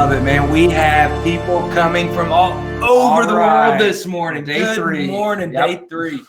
Love it, man. We have people coming from all over the world this morning. Day three. Good morning, day three.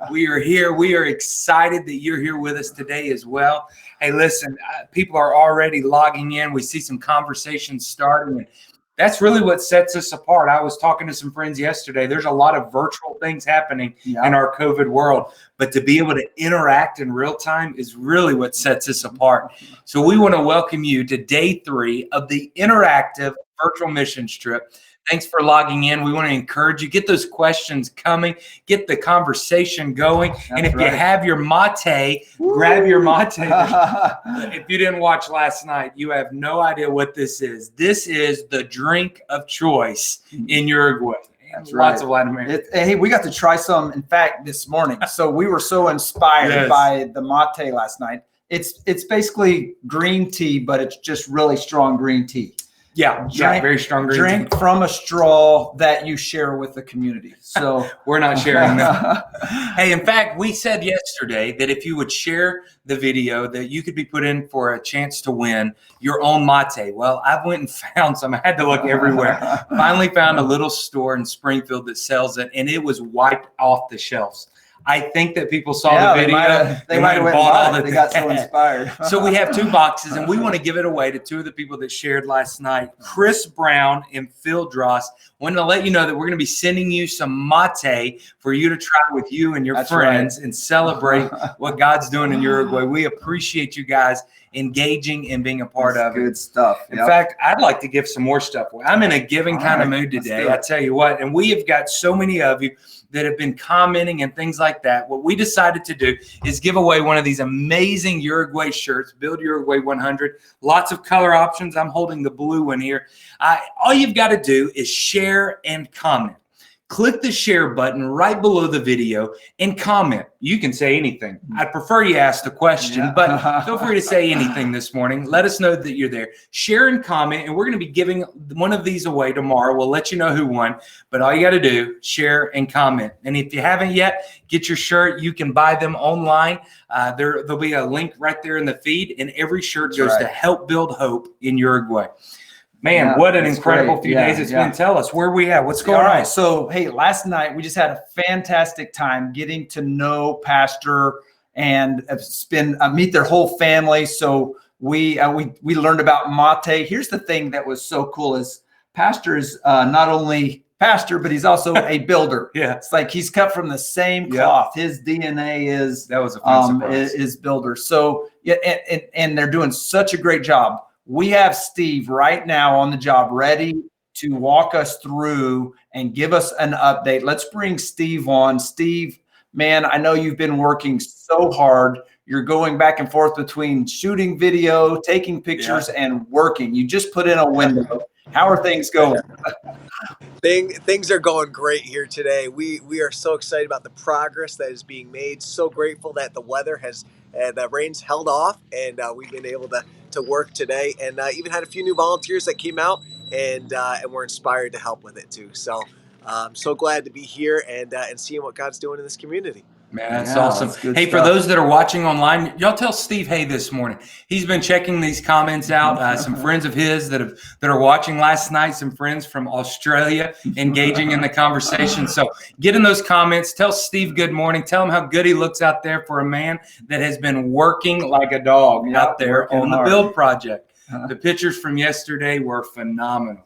We are here. We are excited that you're here with us today as well. Hey, listen, people are already logging in. We see some conversations starting. And that's really what sets us apart. I was talking to some friends yesterday. There's a lot of virtual things happening in our COVID world, but to be able to interact in real time is really what sets us apart. So we want to welcome you to day 3 of the interactive virtual missions trip. Thanks for logging in. We want to encourage you, get those questions coming, get the conversation going. And if you have your mate, grab your mate. If you didn't watch last night, you have no idea what this is. This is the drink of choice in Uruguay. That's Lots of Latin America. Hey, we got to try some, in fact, this morning. So we were so inspired by the mate last night. It's basically green tea, but it's just really strong green tea. Yeah, very strong green drink tea. From a straw that you share with the community. So we're not sharing that. Hey, in fact, we said yesterday that if you would share the video, that you could be put in for a chance to win your own mate. Well, I went and found some. I had to look everywhere. Finally found a little store in Springfield that sells it, and it was wiped off the shelves. I think that people saw the video. They might have bought all that they got so inspired. So we have 2 boxes, and we want to give it away to 2 of the people that shared last night. Chris Brown and Phil Dross. Wanted to let you know that we're going to be sending you some mate for you to try with you and your friends and celebrate what God's doing in Uruguay. We appreciate you guys engaging and being a part of it. Good stuff. In fact, I'd like to give some more stuff away. I'm in a giving kind of mood today. I tell you what, and we have got so many of you that have been commenting and things like that. What we decided to do is give away one of these amazing Uruguay shirts, Build Uruguay 100. Lots of color options. I'm holding the blue one here. All you've got to do is share and comment. Click the share button right below the video and comment. You can say anything. I'd prefer you ask the question, but feel free to say anything this morning. Let us know that you're there. Share and comment, and we're going to be giving one of these away tomorrow. We'll let you know who won, but all you got to do, share and comment. And if you haven't yet, get your shirt. You can buy them online. There'll be a link right there in the feed, and every shirt goes to help build hope in Uruguay. Man, what an incredible few days it's been. Tell us, where we at? What's going on? So, hey, last night we just had a fantastic time getting to know Pastor and meet their whole family. So we learned about mate. Here's the thing that was so cool is Pastor is not only pastor, but he's also a builder. It's like he's cut from the same cloth. His DNA is is builder. So and they're doing such a great job. We have Steve right now on the job, ready to walk us through and give us an update. Let's bring Steve on. Steve, man, I know you've been working so hard. You're going back and forth between shooting video, taking pictures, and working. You just put in a window. How are things going? Things are going great here today. We are so excited about the progress that is being made. So grateful that the weather has the rain's held off, and we've been able to work today, and even had a few new volunteers that came out and were inspired to help with it too. So I'm so glad to be here and seeing what God's doing in this community. Man, that's awesome. Hey, for those that are watching online, y'all tell Steve hey this morning. He's been checking these comments out. Some friends of his that are watching last night, some friends from Australia engaging in the conversation. So get in those comments. Tell Steve good morning. Tell him how good he looks out there for a man that has been working like a dog out there on the build project. The pictures from yesterday were phenomenal.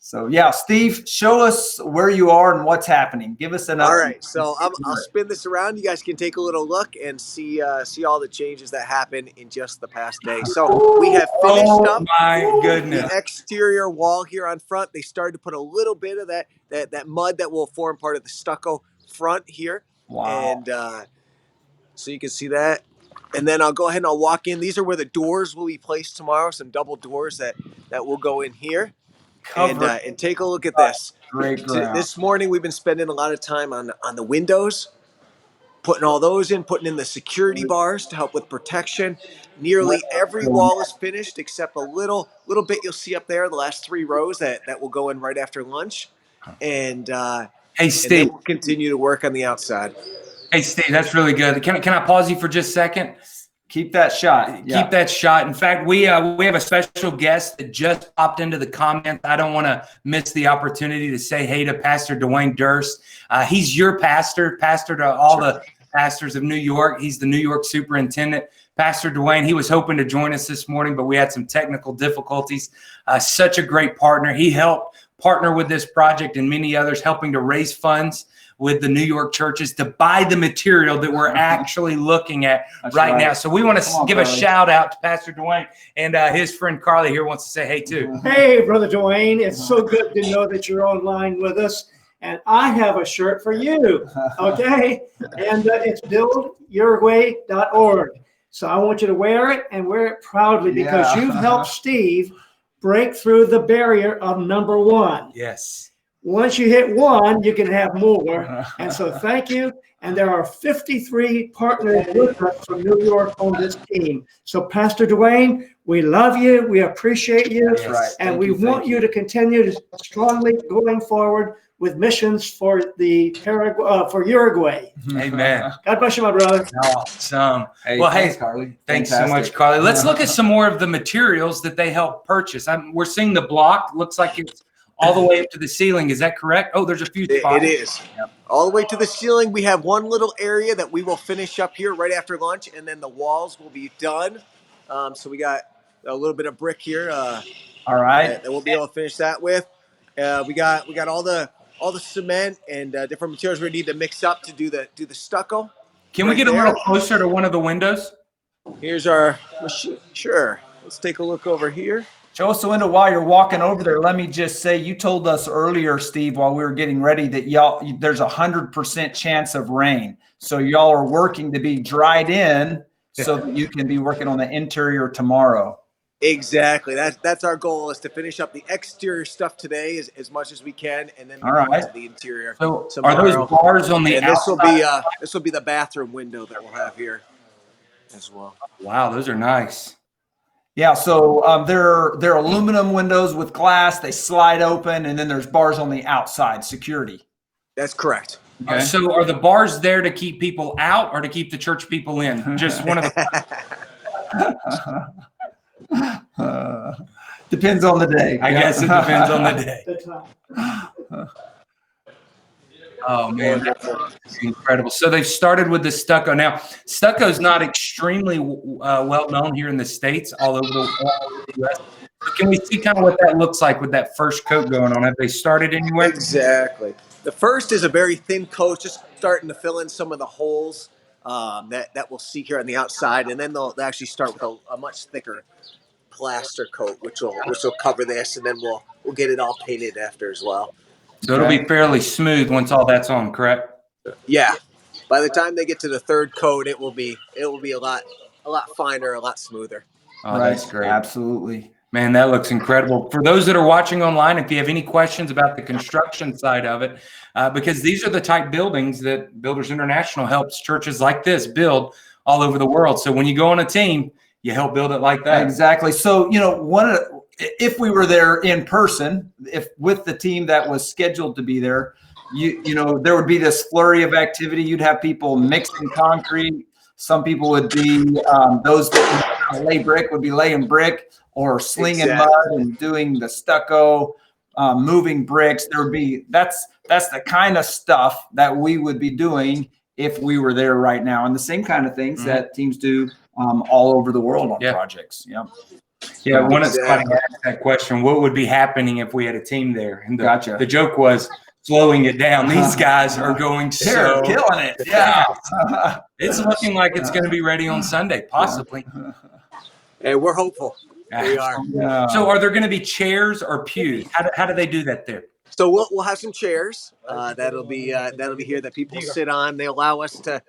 So, Steve, show us where you are and what's happening. Give us an update. All right, so I'll spin this around. You guys can take a little look and see all the changes that happened in just the past day. So we have finished up the exterior wall here on front. They started to put a little bit of that mud that will form part of the stucco front here. Wow. And so you can see that. And then I'll go ahead and I'll walk in. These are where the doors will be placed tomorrow, some double doors that will go in here. And take a look at this. This morning we've been spending a lot of time on the windows, putting all those in, putting in the security bars to help with protection. Nearly every wall is finished except a little bit you'll see up there, the last 3 rows that will go in right after lunch. And hey, Steve, and then we'll continue to work on the outside. Hey, Steve, that's really good. Can I pause you for just a second? Keep that shot. Keep that shot. In fact, we have a special guest that just popped into the comments. I don't want to miss the opportunity to say hey to Pastor Dwayne Durst. He's your pastor to all the pastors of New York. He's the New York superintendent. Pastor Dwayne, he was hoping to join us this morning, but we had some technical difficulties. Such a great partner. He helped partner with this project and many others, helping to raise funds with the New York churches to buy the material that we're actually looking at right now. So we want to give a shout out to Pastor Dwayne, and his friend Carly here wants to say hey too. Hey, Brother Dwayne, it's so good to know that you're online with us. And I have a shirt for you, okay? And it's builduruguay.org. So I want you to wear it and wear it proudly because you've helped Steve break through the barrier of number 1. Yes. Once you hit 1, you can have more. And so thank you. And there are 53 partners with us from New York on this team. So Pastor Dwayne, we love you. We appreciate you. That's right. And we want you to continue to strongly going forward with missions for for Uruguay. Amen. God bless you, my brother. Awesome. Well, thanks, Carly. Thanks so much, Carly. Let's look at some more of the materials that they help purchase. We're seeing the block. Looks like it's all the way up to the ceiling. Is that correct? Oh, there's a few spots. It is. Yep. All the way to the ceiling. We have one little area that we will finish up here right after lunch, and then the walls will be done. So we got a little bit of brick here. All right. That we'll be able to finish that with. We got all the cement and different materials we need to mix up to do the stucco. Can we get a little closer to one of the windows? Here's our machine. Sure. Let's take a look over here. Show us the window while you're walking over there. Let me just say, you told us earlier, Steve, while we were getting ready, that there's 100% chance of rain. So y'all are working to be dried in so that you can be working on the interior tomorrow. Exactly. That's our goal, is to finish up the exterior stuff today as much as we can, and then move on to the interior. So tomorrow. Are those bars on the outside? This will be the bathroom window that we'll have here as well. Wow, those are nice. Yeah, so they're aluminum windows with glass. They slide open, and then there's bars on the outside, security. That's correct. Okay. So are the bars there to keep people out or to keep the church people in? Just one of the depends on the day. I guess it depends on the day. Oh man, that's incredible. So they've started with the stucco. Now, stucco is not extremely well known here in the States, all over the U.S. Can we see kind of what that looks like with that first coat going on? Have they started anywhere? Exactly. The first is a very thin coat, just starting to fill in some of the holes that we'll see here on the outside, and then they'll actually start with a much thicker plaster coat, which will cover this, and then we'll get it all painted after as well. So it'll be fairly smooth once all that's on, correct? Yeah. By the time they get to the third coat, it will be a lot finer, a lot smoother. Oh, that's great. Absolutely. Man, that looks incredible. For those that are watching online, if you have any questions about the construction side of it, because these are the type buildings that Builders International helps churches like this build all over the world. So when you go on a team, you help build it like that. Exactly. So, if we were there in person, if with the team that was scheduled to be there, there would be this flurry of activity. You'd have people mixing concrete. Some people would be those that lay brick would be laying brick or slinging mud and doing the stucco, moving bricks. There would be that's the kind of stuff that we would be doing if we were there right now, and the same kind of things that teams do all over the world on projects. Yeah. Yeah, one of somebody asked that question, what would be happening if we had a team there? And the joke was slowing it down. These guys are going They're killing it. Yeah. It's looking like it's going to be ready on Sunday, possibly. Hey, we're hopeful. We are. Yeah. So are there going to be chairs or pews? How do they do that there? So we'll have some chairs that'll be here that people sit on. They allow us to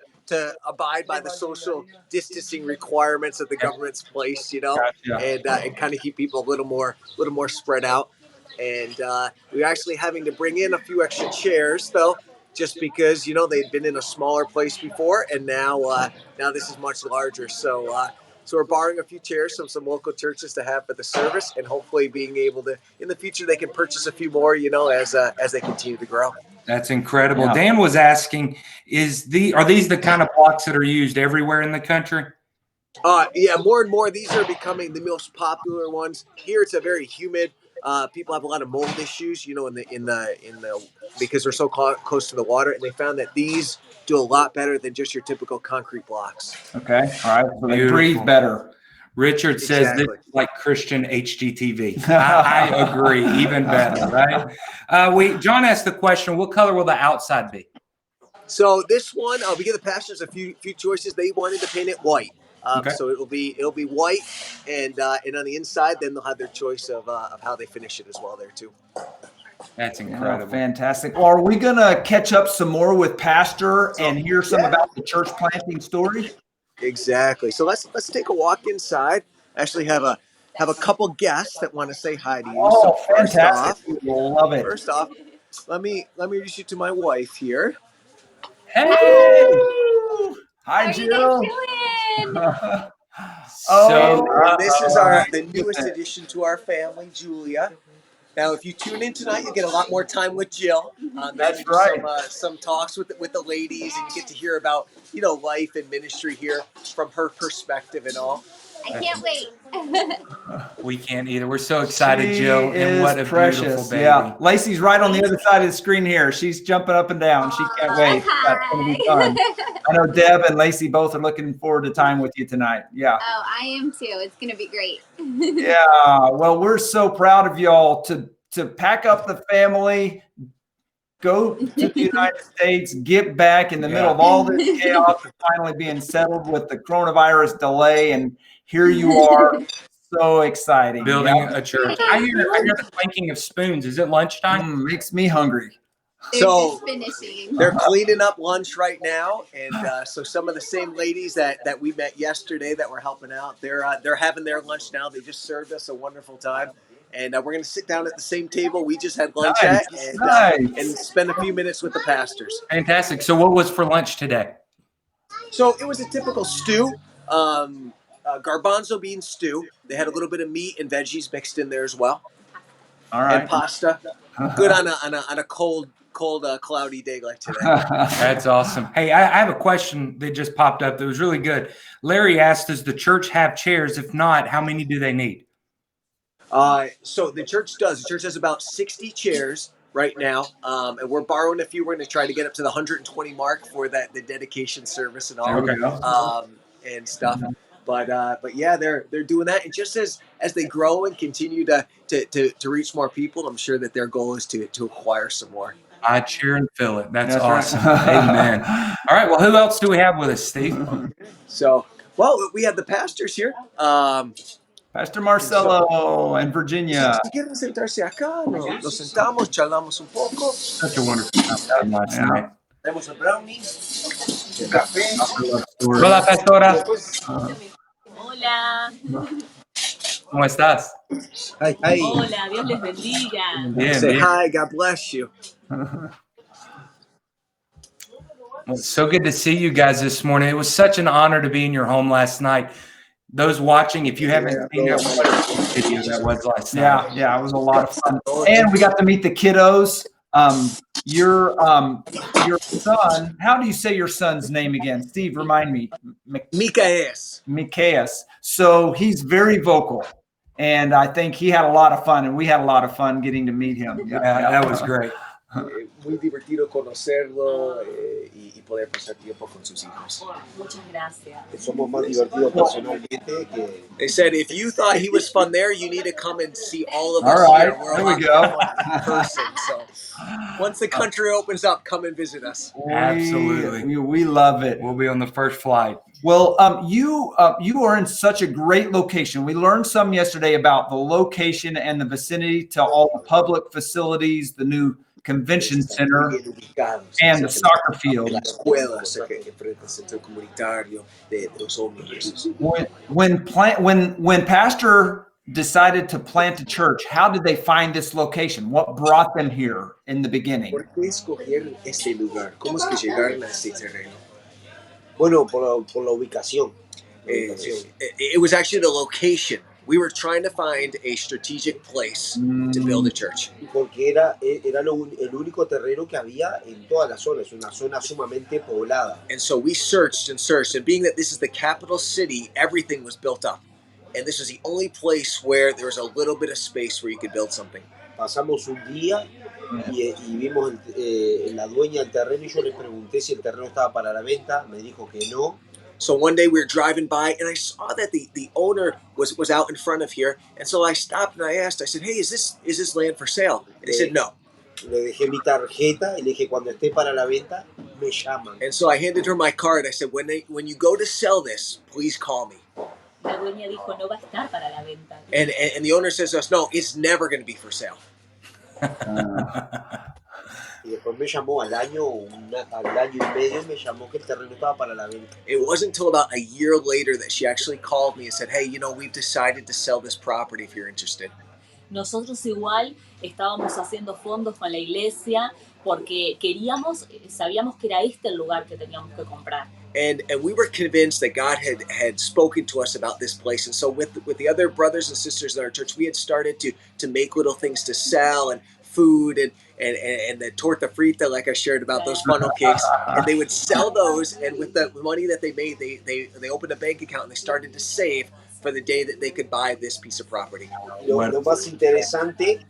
abide by the social distancing requirements that the government's placed, and kind of keep people a little more spread out. And we're actually having to bring in a few extra chairs, though, just because they'd been in a smaller place before, and now this is much larger. So we're borrowing a few chairs from some local churches to have for the service, and hopefully being able to in the future they can purchase a few more, as they continue to grow. That's incredible. Yeah. Dan was asking, are these the kind of blocks that are used everywhere in the country? Yeah, more and more these are becoming the most popular ones. Here it's a very humid. People have a lot of mold issues, you know, in the because they're so close to the water, and they found that these do a lot better than just your typical concrete blocks. Okay, all right, so they breathe better. Richard says this is like Christian HGTV. I agree, even better, right? John asked the question, what color will the outside be? So this one, we give the pastors a few choices. They wanted to paint it white. Okay. So it'll be white, and on the inside, then they'll have their choice of how they finish it as well there too. That's incredible. Fantastic. Well, are we gonna catch up some more with Pastor and hear some about the church planting story? Exactly. So let's take a walk inside. Actually, have a couple guests that want to say hi to you. Oh, so fantastic! Love it. First off, let me introduce you to my wife here. Hey! Hi, Jill. This is the newest addition to our family, Julia. Now, if you tune in tonight, you get a lot more time with Jill. That's right. Some talks with the ladies, and you get to hear about life and ministry here from her perspective and all. I can't wait. We can't either. We're so excited, Jill. And what a precious beautiful baby. Yeah, Lacey's right on the other side of the screen here. She's jumping up and down. She can't wait. That's going to be fun. I know Deb and Lacey both are looking forward to time with you tonight. Yeah. Oh, I am too. It's going to be great. Yeah. Well, we're so proud of y'all to pack up the family, go to the United States, get back in the middle of all this chaos, and finally being settled with the coronavirus delay, and here you are. So exciting. Building a church. I hear the clanking of spoons. Is it lunchtime? Makes me hungry. So just finishing. They're cleaning up lunch right now, and so some of the same ladies that we met yesterday that were helping out, they're having their lunch now. They just served us a wonderful time, and we're going to sit down at the same table we just had lunch at, and spend a few minutes with the pastors. Fantastic. So what was for lunch today? So it was a typical stew. Garbanzo bean stew. They had a little bit of meat and veggies mixed in there as well. All right. And pasta. Good on a cold, cloudy day like today. That's awesome. Hey, I have a question that just popped up that was really good. Larry asked, does the church have chairs? If not, how many do they need? So the church does. The church has about 60 chairs right now, and we're borrowing a few. We're going to try to get up to the 120 mark for the dedication service and all, and stuff. But yeah, they're doing that, and just as they grow and continue to reach more people, I'm sure that their goal is to acquire some more. I cheer and fill it. That's awesome. Right. Amen. All right. Well, who else do we have with us, Steve? So, we have the pastors here. Pastor Marcelo and Virginia. Si quieren sentarse acá, nos sentamos, charlamos un poco. Such a wonderful time last night. Tenemos el brownie, el café. Hola, pastora. Hola. ¿Cómo estás? Hi. Hola, Dios les bendiga. Bien, Say bien. hi, God bless you. Well, it's so good to see you guys this morning. It was such an honor to be in your home last night. Those watching, if you haven't seen that, what a video that was last night. Yeah, it was a lot of fun. And we got to meet the kiddos. Your son, how do you say your son's name again? Steve, remind me. Mikaeus. So he's very vocal. And I think he had a lot of fun, and we had a lot of fun getting to meet him. Yeah, that was great. Muy divertido conocerlo y poder pasar tiempo con sus hijos. Muchas gracias. Somos más divertidos personalmente que. They said if you thought he was fun there, you need to come and see all of us. All right, here. there we go. In person. So once the country opens up, come and visit us. Absolutely. We love it. We'll be on the first flight. Well, you are in such a great location. We learned some yesterday about the location and the vicinity to all the public facilities, the new convention center, and the soccer field. When Pastor decided to plant a church, how did they find this location? What brought them here in the beginning? Bueno, por la ubicación. It was actually the location. We were trying to find a strategic place to build a church. porque era el único terreno que había en toda la zona. Es una zona sumamente poblada. And so we searched and searched, and being that this is the capital city, everything was built up. And this was the only place where there was a little bit of space where you could build something. Pasamos un día y vimos la dueña del terreno y yo le pregunté si el terreno estaba para la venta. Me dijo que no. So one day we were driving by and I saw that the owner was out in front of here. And so I stopped and I asked, I said, hey, is this land for sale? And they said, no. Le dejé mi tarjeta y le dije, cuando esté para la venta, me llaman. And so I handed her my card. I said, when you go to sell this, please call me. La dueña dijo, no va a estar para la venta. And the owner says to us, no, it's never going to be for sale. Y después me llamó al año y medio, me llamó que el terreno estaba para la venta. It wasn't until about a year later that she actually called me and said, hey, we've decided to sell this property if you're interested. Nosotros igual estábamos haciendo fondos con la iglesia porque sabíamos que era este el lugar que teníamos que comprar. And we were convinced that God had spoken to us about this place. And so with the other brothers and sisters in our church, we had started to make little things to sell and food and the torta frita, like I shared about those funnel cakes. And they would sell those, and with the money that they made, they opened a bank account and they started to save for the day that they could buy this piece of property. Lo más interesante,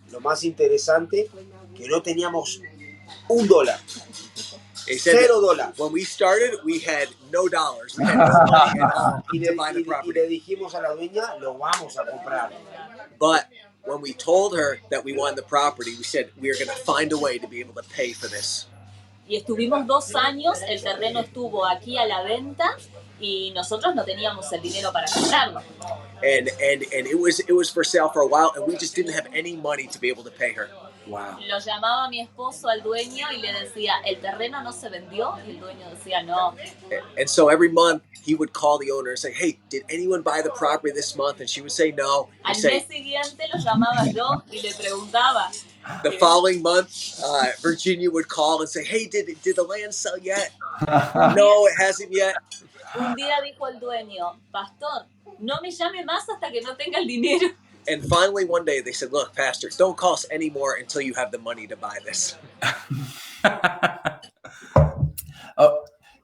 que no teníamos $1. $0. When we started, we had no dollars. We had no money at all to buy the property. Y le dijimos a la dueña, lo vamos a comprar. But when we told her that we wanted the property, we said we are going to find a way to be able to pay for this. Y estuvimos 2 años, el terreno estuvo aquí a la venta y nosotros no teníamos el dinero para comprarlo. And it was for sale for a while, and we just didn't have any money to be able to pay her. Wow. Lo llamaba mi esposo al dueño y le decía, ¿el terreno no se vendió? Y el dueño decía, no. And so every month he would call the owner and say, hey, did anyone buy the property this month? And she would say no. Al mes siguiente lo llamaba yo y le preguntaba. The following month, Virginia would call and say, hey, did the land sell yet? No, it hasn't yet. Un día dijo el dueño, pastor, no me llame más hasta que no tenga el dinero. And finally, one day, they said, look, pastor, don't call us anymore until you have the money to buy this.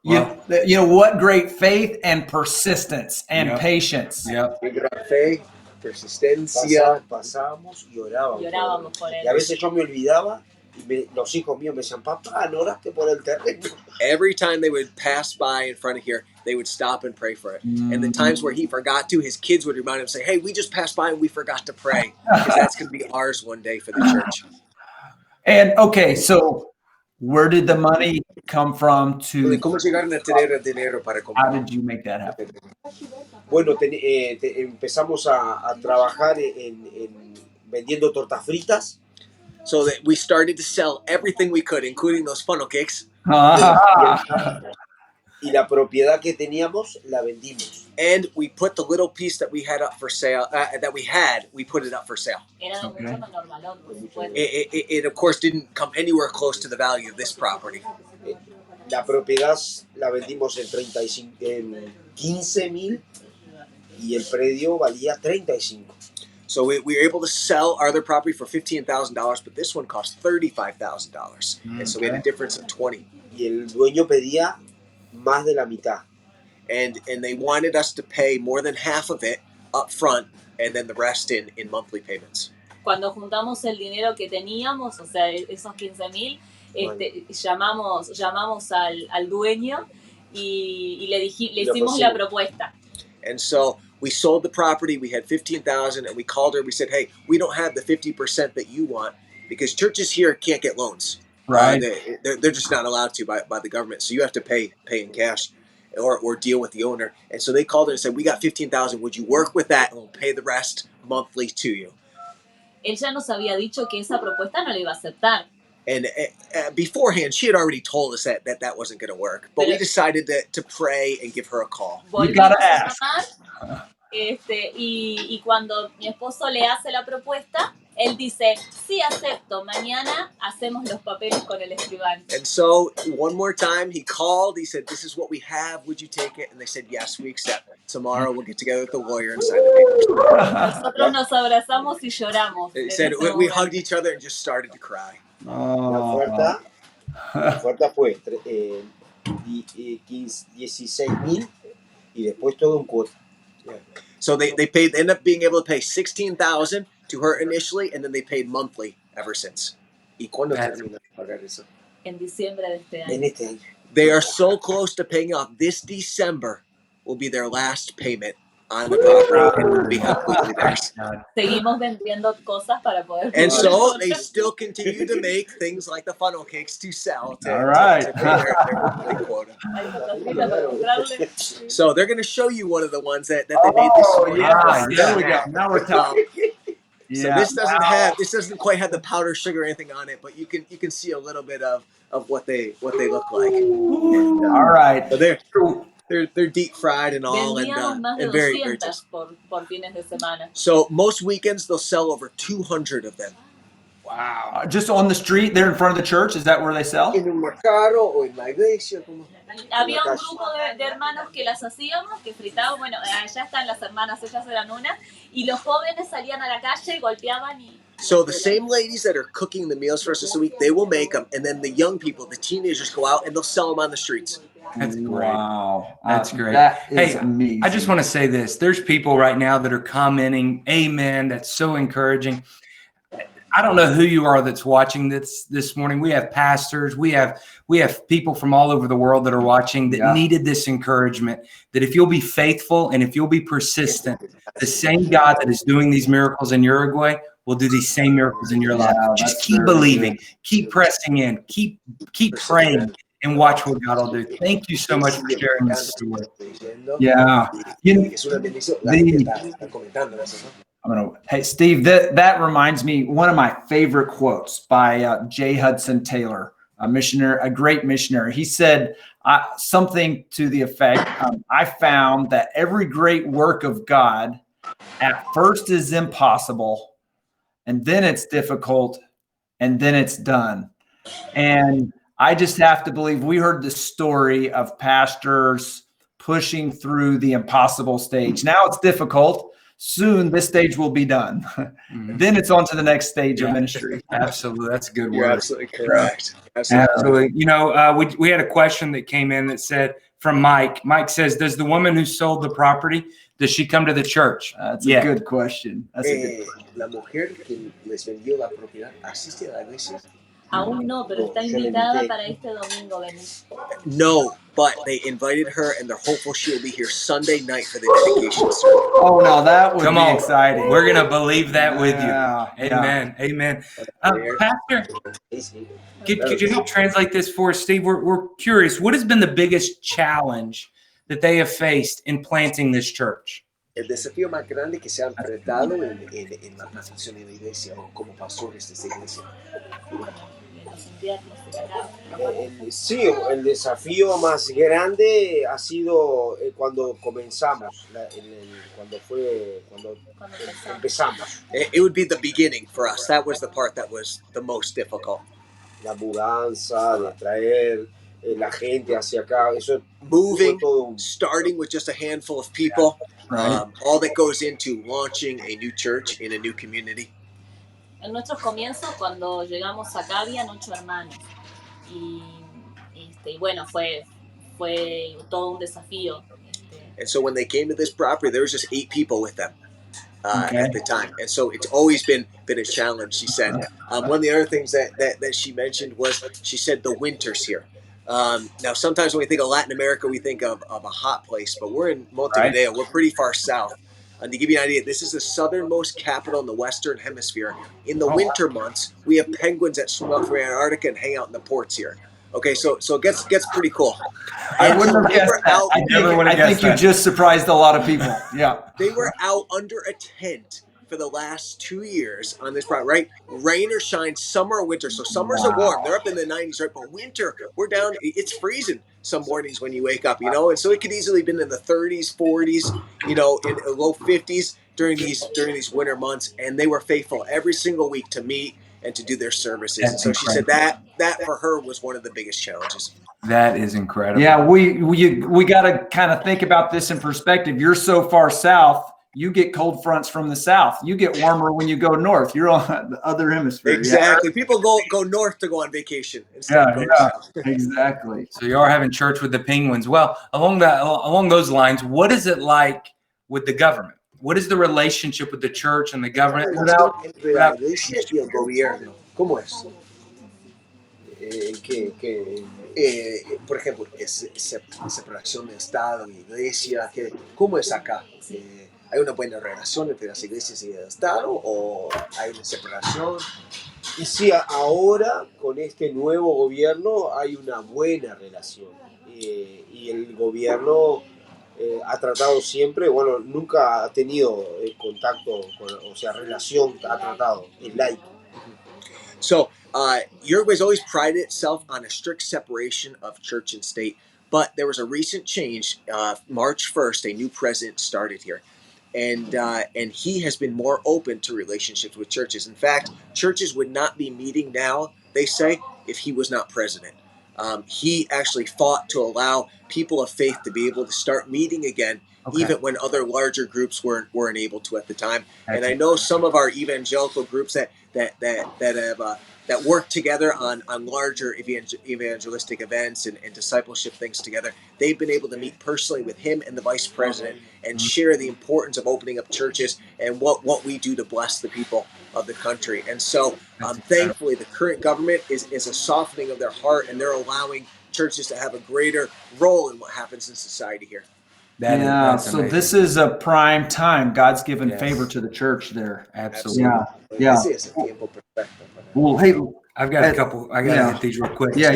You know what great faith and persistence and patience. Yep. Gran fe, persistencia. Pasábamos y orábamos. Y orábamos por él. Y a veces yo me olvidaba y los hijos míos me decían, papá, ¿no oraste por el terreno? Every time they would pass by in front of here, they would stop and pray for it. And the times where he forgot to, his kids would remind him, say, hey, we just passed by and we forgot to pray. Because that's going to be ours one day for the church. And okay, so where did the money come from to? ¿Cómo llegaron a tener dinero para comprar? How did you make that happen? Bueno, empezamos a trabajar en vendiendo tortas fritas. So that we started to sell everything we could, including those funnel cakes. Y la propiedad que teníamos la vendimos. And we put the little piece that we had up for sale, we put it up for sale. It of course didn't come anywhere close to the value of this property. La propiedad la vendimos en 15,000 y el predio valía 35. So we were able to sell our other property for $15,000, but this one cost $35,000. And so we had a difference of 20. Y el dueño pedía más de la mitad. And they wanted us to pay more than half of it up front and then the rest in monthly payments. Cuando juntamos el dinero que teníamos, o sea, esos 15,000, llamamos al dueño y le hicimos la propuesta. And so we sold the property, we had $15,000, and we called her, we said, hey, we don't have the 50% that you want because churches here can't get loans. Right. They're just not allowed to by the government. So you have to pay in cash or deal with the owner. And so they called her and said, we got $15,000. Would you work with that and we'll pay the rest monthly to you? Él ya nos había dicho que esa propuesta no la iba a aceptar. And beforehand, she had already told us that wasn't going to work. But we decided to pray and give her a call. You gotta ask. Y cuando mi esposo le hace la propuesta, Él dice, sí acepto, mañana hacemos los papeles con el escribano. And so one more time he called, he said, this is what we have, would you take it? And they said, yes, we accept. Tomorrow we'll get together with the lawyer and sign the papers. Nosotros nos abrazamos y lloramos. He said, we hugged each other and just started to cry. La oferta fue 16,000 y después todo un cuota. So they ended up being able to pay $16,000 to her initially, and then they paid monthly ever since. ¿Y cuándo terminan de pagar eso? En diciembre de este año. En este año. They are so close to paying off. This December will be their last payment on the property, and will be completely theirs. Seguimos vendiendo cosas para poder. And so they still continue to make things like the funnel cakes to sell to, All right. to pay their monthly quota. So they're going to show you one of the ones that they made this year. There we go. Now we're talking. So this doesn't quite have the powder sugar or anything on it, but you can see a little bit of what they look like. And, all right. So they're deep fried and all, and very very tasty. por fines de semana. So most weekends they'll sell over 200 of them. Wow. Just on the street there in front of the church, is that where they sell? En un mercado o en la iglesia. Había un grupo de hermanos que las hacíamos, que fritábamos. Bueno, allá están las hermanas, ellas eran una, y los jóvenes salían a la calle y golpeaban y. So the same ladies that are cooking the meals for us this week, they will make them, and then the young people, the teenagers, go out and they'll sell them on the streets. That's great. Wow. That's great. That is hey, amazing. I just want to say this. There's people right now that are commenting, amen. That's so encouraging. I don't know who you are that's watching this morning. We have pastors. We have people from all over the world that are watching that needed this encouragement, that if you'll be faithful and if you'll be persistent, the same God that is doing these miracles in Uruguay will do these same miracles in your life. Just keep believing, keep pressing in, keep praying, and watch what God will do. Thank you so much for sharing this story. Yeah. Hey, Steve, that reminds me, one of my favorite quotes by J. Hudson Taylor, a missionary, a great missionary. He said something to the effect, I found that every great work of God at first is impossible, and then it's difficult, and then it's done. And I just have to believe we heard the story of pastors pushing through the impossible stage. Now it's difficult. Soon this stage will be done. Then it's on to the next stage of ministry. Absolutely. That's a good word. You're absolutely correct. Absolutely. You know, we had a question that came in that said from Mike. Mike says, does the woman who sold the property, does she come to the church? That's a good question. That's a good question. La mujer que les vendió la propiedad asiste a la iglesia. Aún no, pero está invitada para este domingo venir. No, but they invited her, and they're hopeful she'll be here Sunday night for the dedication service. Oh, no, that would be exciting. We're going to believe that with you. Amen. Amen. Pastor, could you help translate this for us, Steve? We're curious. What has been the biggest challenge that they have faced in planting this church? El desafío más grande que se ha enfrentado en la plantación de la iglesia o como pastores de esta iglesia. Sí, el desafío más grande ha sido cuando comenzamos, cuando empezamos. It would be the beginning for us. That was the part that was the most difficult. La mudanza, de traer la gente hacia acá, eso moving, starting with just a handful of people, all that goes into launching a new church in a new community. En nuestros comienzos, cuando llegamos acá, habían 8 hermanos. Y bueno, fue todo un desafío. And so when they came to this property, there was just 8 people with them at the time. And so it's always been a challenge, she said. One of the other things that she mentioned was, she said the winters here. Now, sometimes when we think of Latin America, we think of a hot place, but we're in Montevideo. We're pretty far south. And to give you an idea, this is the southernmost capital in the Western Hemisphere. In the winter months, we have penguins that swim out from Antarctica and hang out in the ports here. Okay, so it gets pretty cool. I wouldn't have guessed that. I think you just surprised a lot of people. Yeah. They were out under a tent for the last 2 years on this property, right? Rain or shine, summer or winter. So summers are warm. They're up in the 90s, right? But winter, we're down. It's freezing some mornings when you wake up, you know? And so it could easily have been in the 30s, 40s, you know, in low 50s. during these winter months, and they were faithful every single week to meet and to do their services. That's and so she said that for her was one of the biggest challenges. That is incredible. Yeah, we got to kind of think about this in perspective. You're so far south, you get cold fronts from the south. You get warmer when you go north. You're on the other hemisphere. Exactly. Yeah. People go north to go on vacation instead of going south. Exactly. So you are having church with the Penguins. Well, along those lines, what is it like with the government? What is the relationship with the church and the government? ¿Cómo es? Por ejemplo, separación de Estado y Iglesia. ¿Cómo es acá? ¿Hay una buena relación entre las iglesias y el Estado o hay una separación? Y sí, ahora con este nuevo gobierno hay una buena relación. Y el gobierno ha tratado siempre, bueno, nunca ha tenido contacto, o sea, relación, ha tratado, es laico. So, Uruguay's always prided itself on a strict separation of church and state, but there was a recent change. March 1st, a new president started here, and he has been more open to relationships with churches. In fact, churches would not be meeting now, they say, if he was not president. He actually fought to allow people of faith to be able to start meeting again, even when other larger groups weren't able to at the time. And I know some of our evangelical groups that work together on larger evangelistic events and discipleship things together. They've been able to meet personally with him and the vice president and share the importance of opening up churches and what we do to bless the people of the country. And so thankfully the current government is a softening of their heart, and they're allowing churches to have a greater role in what happens in society here. So this is a prime time. God's given favor to the church there. Absolutely. Yeah. Well, hey, I've got a couple. I got to hit these real quick. Yeah.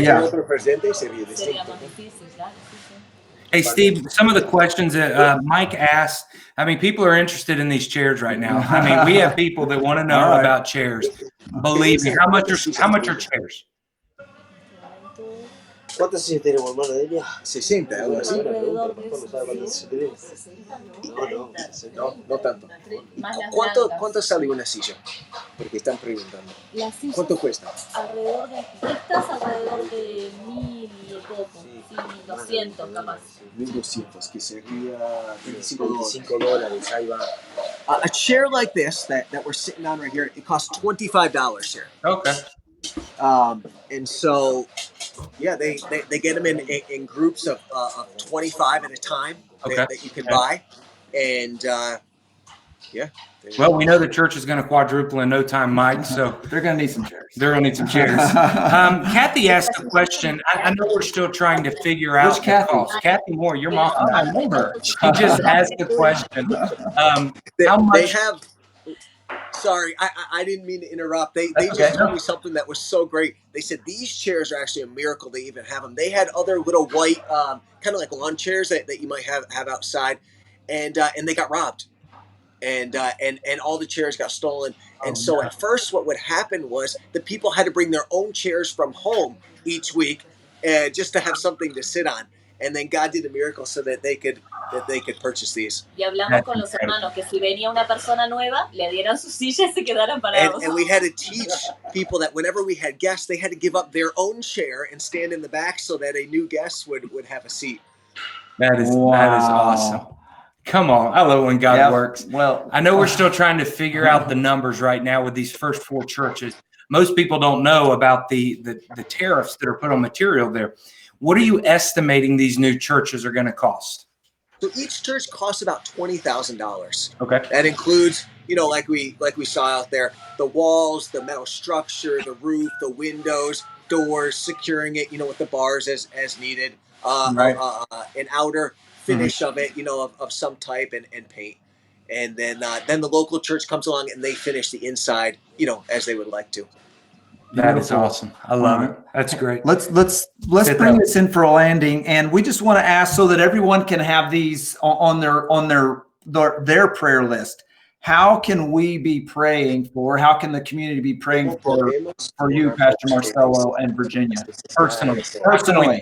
Hey, Steve, some of the questions that Mike asked, I mean, people are interested in these chairs right now. I mean, we have people that want to know about chairs. Believe me, how much are chairs? ¿Cuántas sillas tenemos, hermano Delia? 60, algo así. Alrededor de eso. No tanto. ¿Cuánto sale una silla? Porque están preguntando. Las sillas, ¿cuánto cuesta? Alrededor de 1.000 y poco. Sí, 1.200 capaz. 1.200, que sería $25. Ahí va. A chair like this that we're sitting on right here, it costs $25 here. Okay. And so, yeah, they get them in groups of 25 at a time that you can buy, and Well, we know the church is going to quadruple in no time, Mike. So they're going to need some chairs. They're going to need some chairs. Kathy asked a question. I know we're still trying to figure out. Which Kathy? Kathy Moore, your mom. I know her. She just asked the question. How much? They have. Sorry, I didn't mean to interrupt. They just told me something that was so great. They said these chairs are actually a miracle. They even have them. They had other little white, kind of like lawn chairs that you might have outside, and they got robbed, and all the chairs got stolen. And so at first, what would happen was the people had to bring their own chairs from home each week, just to have something to sit on. And then God did a miracle so that they could purchase these. Y hablamos con los hermanos que si venía una persona nueva, le dieran sus sillas y se quedaran parados. And we had to teach people that whenever we had guests, they had to give up their own chair and stand in the back so that a new guest would have a seat. That is awesome. Come on. I love when God works. Well, I know we're still trying to figure out the numbers right now with these first 4 churches. Most people don't know about the tariffs that are put on material there. What are you estimating these new churches are going to cost? So each church costs about $20,000. Okay. That includes, like we saw out there, the walls, the metal structure, the roof, the windows, doors, securing it, with the bars as needed, an outer finish of it, of some type, and paint. And then the local church comes along and they finish the inside, as they would like to. That is awesome. I love it. That's great. Let's bring this in for a landing, and we just want to ask so that everyone can have these on their prayer list. How can we be praying for? How can the community be praying for you, Pastor Marcelo and Virginia? Personally.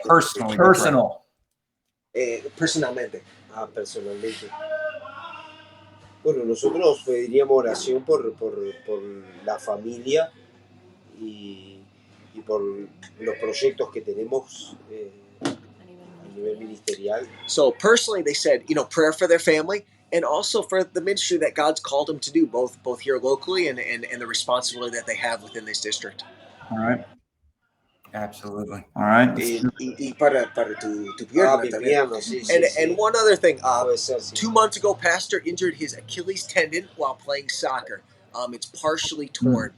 Personalmente. Bueno, nosotros pediríamos oración por la familia y, y por los proyectos que tenemos a nivel ministerial. So personally, they said, prayer for their family and also for the ministry that God's called them to do, both here locally and the responsibility that they have within this district. All right. Absolutely. All right. Y para tu pierna también. Sí, And one other thing, Puede ser, sí. 2 months ago, Pastor injured his Achilles tendon while playing soccer. It's partially torn,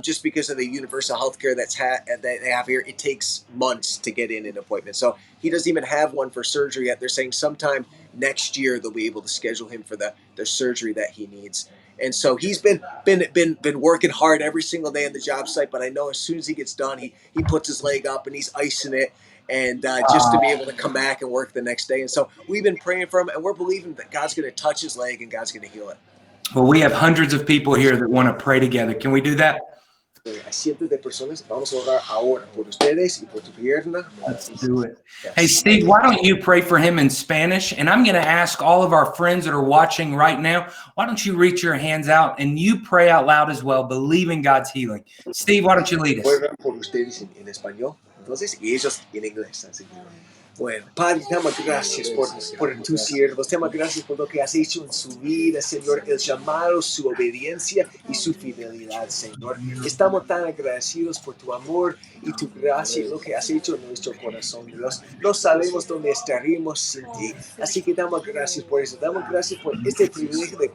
just because of the universal health care that they have here. It takes months to get in an appointment, so he doesn't even have one for surgery yet. They're saying sometime next year they'll be able to schedule him for the surgery that he needs. And so he's been working hard every single day on the job site. But I know as soon as he gets done, he puts his leg up and he's icing it, and just to be able to come back and work the next day. And so we've been praying for him, and we're believing that God's going to touch his leg and God's going to heal it. Well, we have hundreds of people here that want to pray together. Can we do that? Hay cientos de personas. Vamos a orar ahora por ustedes y por tu pierna. Let's do it. Hey, Steve, why don't you pray for him in Spanish? And I'm going to ask all of our friends that are watching right now, why don't you reach your hands out and you pray out loud as well, believing God's healing. Steve, why don't you lead us? Voy a orar por ustedes en español, entonces, y ellos en inglés. Así que, bueno, Padre, te damos gracias por tus siervos, te damos gracias por lo que has hecho en su vida, Señor, el llamado, su obediencia y su fidelidad, Señor. Estamos tan agradecidos por tu amor y tu gracia y lo que has hecho en nuestro corazón, Dios. No sabemos dónde estaríamos sin ti, así que damos gracias por eso. Damos gracias por este privilegio de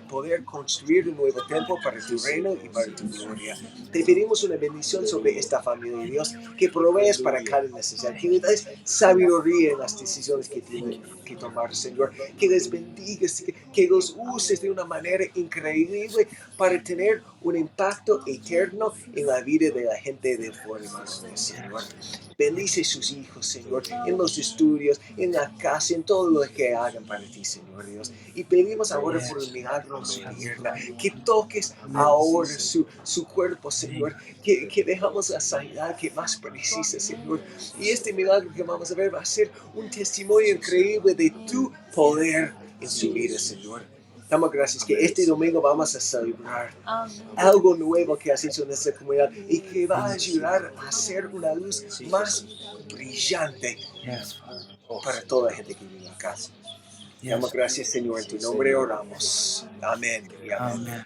poder construir un nuevo templo para tu reino y para tu gloria. Te pedimos una bendición sobre esta familia, Dios, que provees para cada necesidad, que le des sabiduría en las decisiones que tienen que tomar, Señor, que les bendigas, que los uses de una manera increíble para tener un impacto eterno en la vida de la gente de forma, Señor. Bendice sus hijos, Señor, en los estudios, en la casa, en todo lo que hagan para ti, Señor Dios. Y pedimos ahora por un milagro en su pierna, que toques ahora su cuerpo, Señor, que dejamos la sanidad que más precisa, Señor. Y este milagro que vamos a ver va a ser un testimonio increíble de tu poder en su vida, Señor. Damos gracias que este domingo vamos a celebrar algo nuevo que has hecho en esta comunidad y que va a ayudar a hacer una luz más brillante para toda la gente que vive acá. Damos gracias, Señor, en tu nombre oramos. Amén. Amen.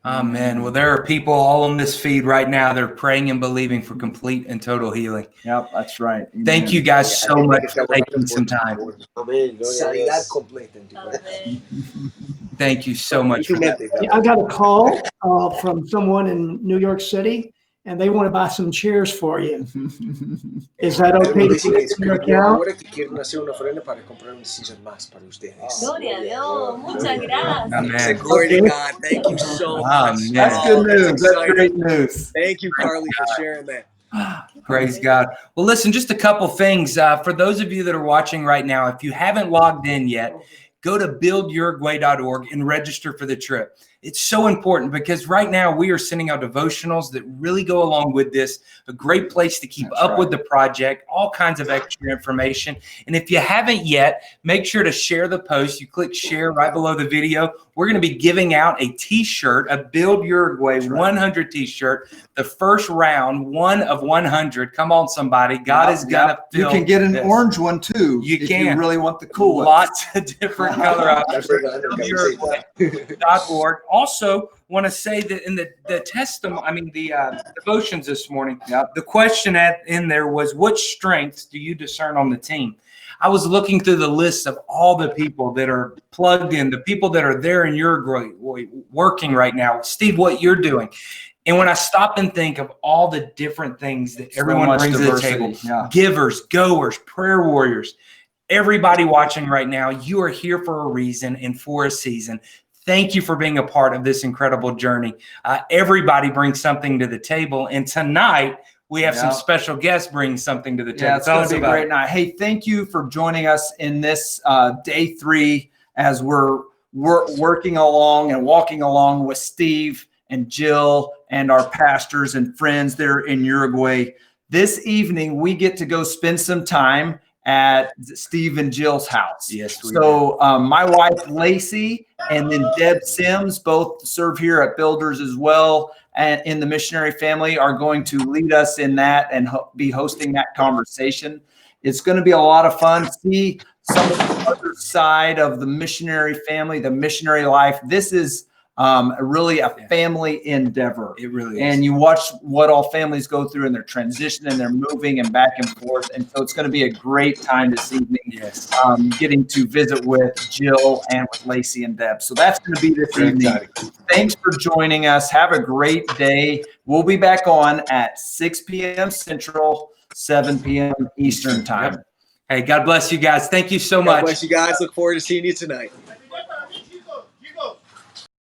Amen. Well, there are people all on this feed right now that are praying and believing for complete and total healing. Yep, that's right. Amen. Thank you guys so much for taking some time. Sanidad completa. Thank you so much for that. I got a call from someone in New York City, and they want to buy some chairs for you. Is that okay to put it in your account? Ahora que quieren hacer una ofrenda para comprar un sillas más para ustedes. Gloria a Dios, muchas gracias. Amen. Glory to God. Thank you so much. Amen. That's good news. That's great news. Thank you, Carly, for sharing that. Praise God. Well, listen, just a couple things. For those of you that are watching right now, if you haven't logged in yet, go to builduruguay.org and register for the trip. It's so important because right now we are sending out devotionals that really go along with this, a great place to keep up with the project, all kinds of extra information. And if you haven't yet, make sure to share the post. You click share right below the video. We're going to be giving out a t-shirt, a Build Uruguay 100 t-shirt, the first round, 1 of 100. Come on, somebody. God is going to fill. You can get an this. orange one too. You if can. You really want the cool one. Lots of different color options. Uruguay.org. Also, want to say that in the testimony, the devotions this morning, the question in there was, what strengths do you discern on the team? I was looking through the list of all the people that are plugged in, the people that are there in Uruguay working right now. Steve, what you're doing. And when I stop and think of all the different things that everyone brings to the table, givers, goers, prayer warriors, everybody watching right now, you are here for a reason and for a season. Thank you for being a part of this incredible journey. Everybody brings something to the table. And tonight, we have some special guests bring something to the table. Yeah, it's going to be a great night. Hey, thank you for joining us in this day 3 as we're working along and walking along with Steve and Jill and our pastors and friends there in Uruguay. This evening, we get to go spend some time at Steve and Jill's house. Yes, we so my wife Lacey and then Deb Sims both serve here at Builders as well, and in the missionary family are going to lead us in that and be hosting that conversation. It's going to be a lot of fun. See some of the other side of the missionary family, the missionary life. This is really a family endeavor. It really is. And you watch what all families go through in their transition and they're moving and back and forth. And so it's going to be a great time this evening. Yes. Getting to visit with Jill and with Lacey and Deb. So that's going to be this evening. Thanks for joining us. Have a great day. We'll be back on at 6 p.m. Central, 7 p.m. Eastern time. Yep. Hey, God bless you guys. Thank you so God much. bless you guys. Look forward to seeing you tonight.